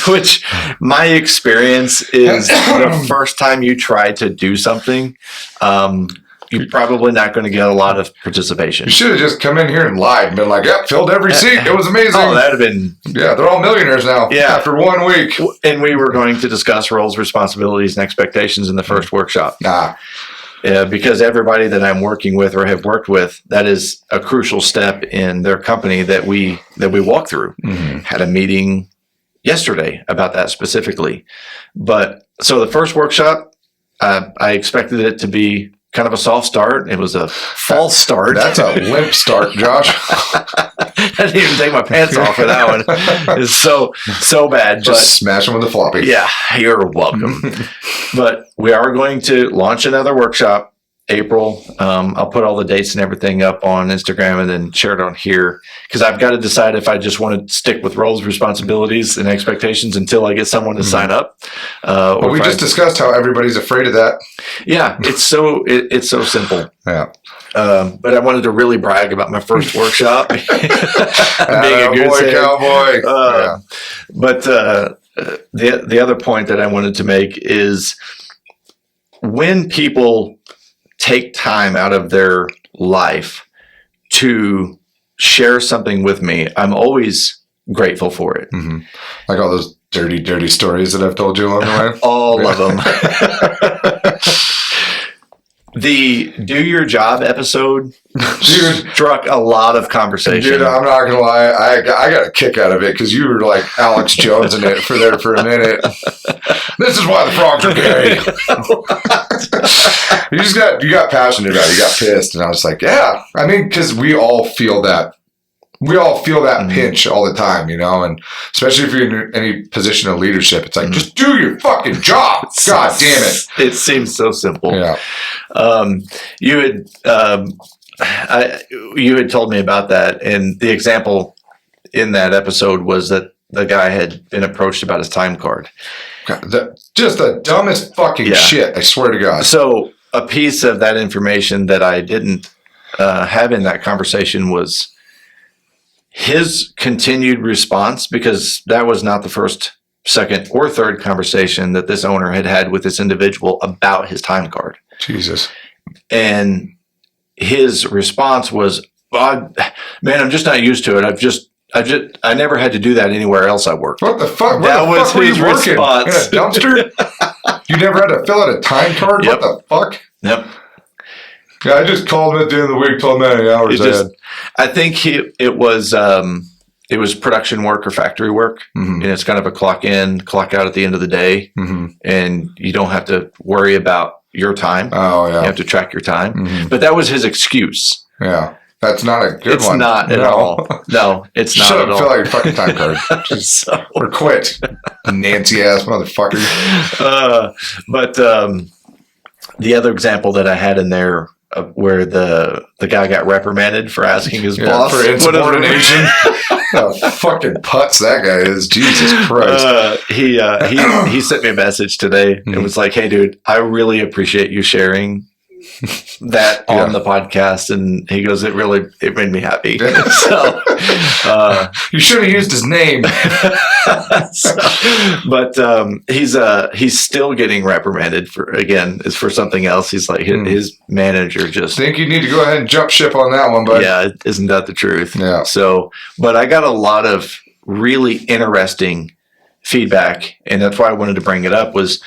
Which my experience is the first time you try to do something, you're probably not going to get a lot of participation. You should have just come in here and lied and been like, "Yep, filled every seat. It was amazing." Oh, that'd have been. Yeah, they're all millionaires now. Yeah. After 1 week. And we were going to discuss roles, responsibilities, and expectations in the first workshop. Nah. Because everybody that I'm working with or have worked with, that is a crucial step in their company that we walk through. Mm-hmm. Had a meeting yesterday about that specifically. But so the first workshop, I expected it to be kind of a soft start. It was a false start. That's a limp start, Josh. I didn't even take my pants off for that one. It's so bad. Just smash them with a floppy. Yeah, you're welcome. But we are going to launch another workshop April. I'll put all the dates and everything up on Instagram and then share it on here because I've got to decide if I just want to stick with roles, responsibilities, and expectations until I get someone to sign up. Well, we just discussed how everybody's afraid of that. Yeah, it's so simple. Yeah. But I wanted to really brag about my first workshop. Being a good boy, cowboy. Yeah. But the other point that I wanted to make is when people take time out of their life to share something with me, I'm always grateful for it. Mm-hmm. Like all those dirty, dirty stories that I've told you along the way. All of them. The Do Your Job episode struck a lot of conversation. Dude, I'm not going to lie. I got a kick out of it because you were like Alex Jones in it for a minute. This is why the frogs are gay. you got passionate about it. You got pissed. And I was like, yeah. I mean, because we all feel that. We all feel that pinch all the time, you know, and especially if you're in any position of leadership, it's like, just do your fucking job. God damn it. It seems so simple. Yeah. You had told me about that, and the example in that episode was that the guy had been approached about his time card. God, just the dumbest fucking shit, I swear to God. So a piece of that information that I didn't have in that conversation was his continued response, because that was not the first, second, or third conversation that this owner had with this individual about his time card. Jesus. And his response was, man, I'm just not used to it. I never had to do that anywhere else I worked. What the fuck? That was were you his working? response. In a dumpster? You never had to fill out a time card? Yep. What the fuck? Yep. Yeah, I just called him at the end of the week, told him how many hours I had. I think it was production work or factory work, and it's kind of a clock in, clock out at the end of the day, and you don't have to worry about your time. Oh yeah, you have to track your time. But that was his excuse. Yeah, that's not a good one. It's not at all. No, it's not at all. Fill out your fucking time card, or quit, Nancy ass motherfucker. But the other example that I had in there, where the guy got reprimanded for asking his boss for insubordination. How fucking putz that guy is. Jesus Christ. He sent me a message today. It was like, hey, dude, I really appreciate you sharing that on the podcast. And he goes, it made me happy. So you should have used his name. But he's still getting reprimanded for something else. He's like, his manager just think you need to go ahead and jump ship on that one, bud. Yeah, isn't that the truth? Yeah. So, but I got a lot of really interesting feedback, and that's why I wanted to bring it up. Was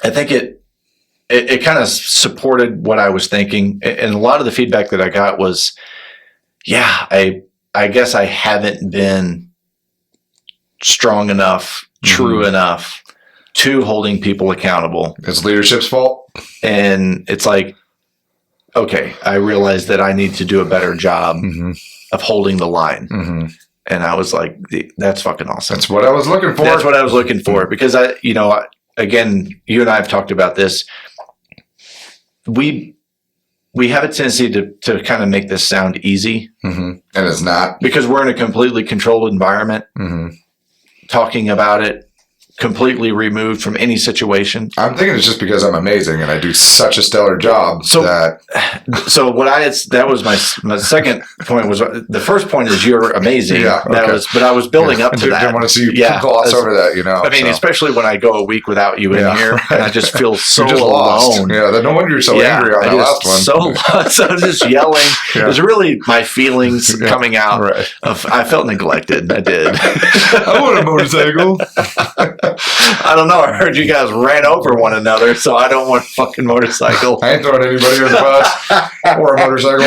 I think it kind of supported what I was thinking, and a lot of the feedback that I got was, yeah, I guess I haven't been strong enough, true enough to holding people accountable. It's leadership's fault. And it's like, okay, I realize that I need to do a better job of holding the line. And I was like, that's fucking awesome. That's what I was looking for. That's what I was looking for. Because again, you and I have talked about this. We have a tendency to kind of make this sound easy. And it's not. Because we're in a completely controlled environment. Talking about it, completely removed from any situation? I'm thinking it's just because I'm amazing and I do such a stellar job So- that So that was my second point. Was the first point is you're amazing. Yeah, That okay. was, but I was building up to didn't that. want to see you Yeah, gloss that's- over that, you know. I mean, so. especially when I go a week without you in Yeah, here, and I just feel so You're just alone. lost. Yeah, no wonder you're so angry on I that just last one. So lost. I was just yelling. Yeah. It was really my feelings Yeah, coming out. right. I felt neglected. I did. I want a motorcycle. I don't know. I heard you guys ran over one another, so I don't want a fucking motorcycle. I ain't throwing anybody under the bus or a motorcycle.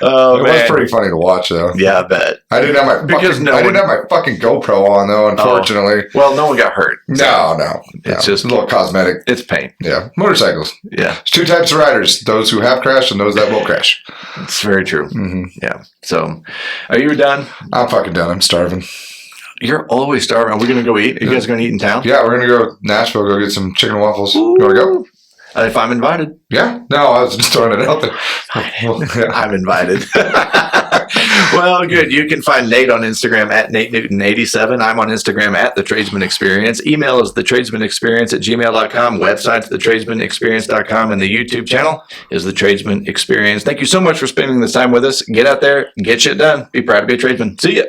Oh It man, was pretty funny to watch, though. yeah, I bet. I didn't have my Because fucking, no I didn't one- have my fucking GoPro on though. Unfortunately, Well, no one got hurt. no. It's just- a little cosmetic. It's paint. Yeah, motorcycles. Yeah, There's two types of riders: those who have crashed and those that will crash. it's very true. Mm-hmm. Yeah. So, are you done? I'm fucking done. I'm starving. You're always starving. Are we gonna go eat? Are you guys gonna eat in town? Yeah, we're gonna go to Nashville. Go get some chicken and waffles. You wanna go? If I'm invited. Yeah. No, I was just throwing it out there. Yeah. I'm invited. Well, good. You can find Nate on Instagram at Nate Newton87. I'm on Instagram at The Tradesman Experience. Email is thetradesmanexperience@gmail.com. Website's thetradesmanexperience.com. And the YouTube channel is The Tradesman Experience. Thank you so much for spending this time with us. Get out there, get shit done. Be proud to be a tradesman. See ya.